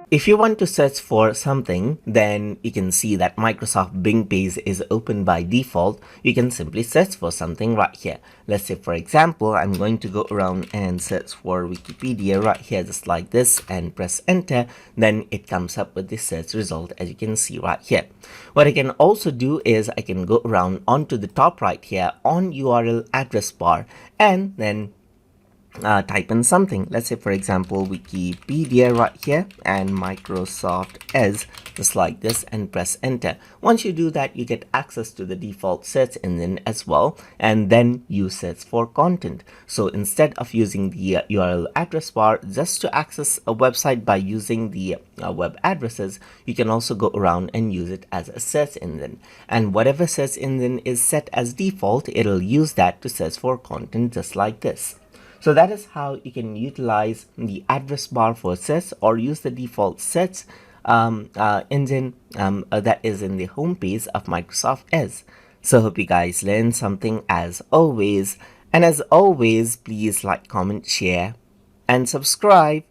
If you want to search for something, then you can see that Microsoft Bing page is open by default. You can simply search for something right here. Let's say, for example, I'm going to go around and search for Wikipedia right here, just like this, and press enter. Then it comes up with the search result, as you can see right here. What I can also do is I can go around onto the top right here on URL address bar, and then type in something. Let's say, for example, Wikipedia right here and Microsoft Edge, just like this, and press enter. Once you do that, you get access to the default search engine as well, and then you search for content. So instead of using the URL address bar just to access a website by using the web addresses, you can also go around and use it as a search engine, and whatever search engine is set as default, it'll use that to search for content, just like this. So that is how you can utilize the address bar for search, or use the default search engine that is in the home page of Microsoft Edge. So hope you guys learned something as always. And as always, please like, comment, share, and subscribe.